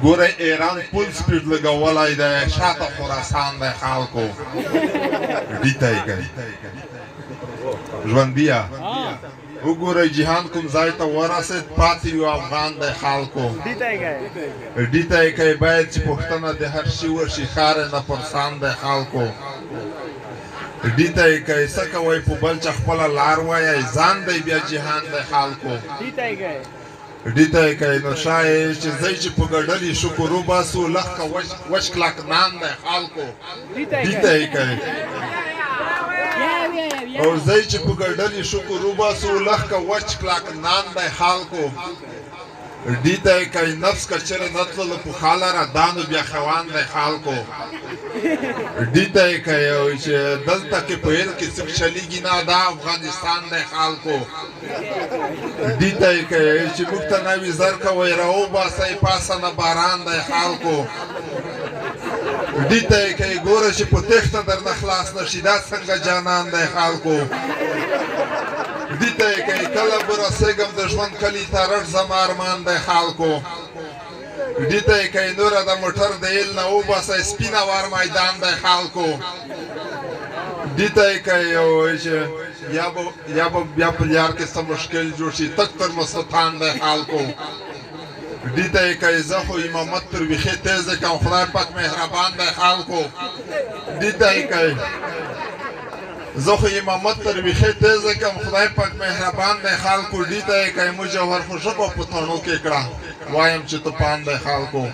ګوره ایران فول سپیډ لګولی دی شاته خراسان دی خلکو ډیته یې کوي ژوندیه وګورئ جهان کوم ځای ته ورسېد پاتې یو افغان دی خلکو ډیته یې کوي باید چې پوښتنه د هر شي وشي ښار یې نه پرسان دی خلکو ډیته یې کوي څه کوئ په بل چا خپله لار وایئ ځان دی بیا جهان دی خلکو ډیته یې کوي نو شاید چې ځئ چې په ګډلې شکر وباسو لښکه وچ کلک نان دی خلکو ډیته یې کوي او ځئ چې په ګډلې شکر وباسو لښکه وچ کلک نان دی خلکو ډیته یې کوي نفس که چېرې نه تللو پخوا لره دا نو بیا خوان دی خلکو ډیته یې کوي چې دلته کې په هند کې څه چلیږي نه دا افغانستان دی خلکو ډیته یې کوي چې موږ ته نوي زر کوئ راوباسئ پاسه نه باران دی خلکو ډیته یې کوي ګوره چې په تېښته درنه خلاص نه شي دا څنګه جانان دی خلکو ډیته یې کوي کله به رسېږم د ژوند کلي ته رټ زما ارمان دی خلکو ډیته یې کوي نوره د موټر د ایل نه وباسئ سپینه وار میدان دی خلکو ډیته یې کوي چې یا به بیا په لار کې څه مشکل جوړ شي تک تر مستان دی خلکو ډیته یې کوي زه خو امامت تر ویښې تیز کوم خدای پاک مهربان دی خلکو ډیته یې کوي زه خو امامت تر ویښې تیز کوم خدای پاک مهربان دی خلکو ډیته یې کوي مجوهر خو ژبه په تڼو کې کړه وایم چې توپان دی خلکو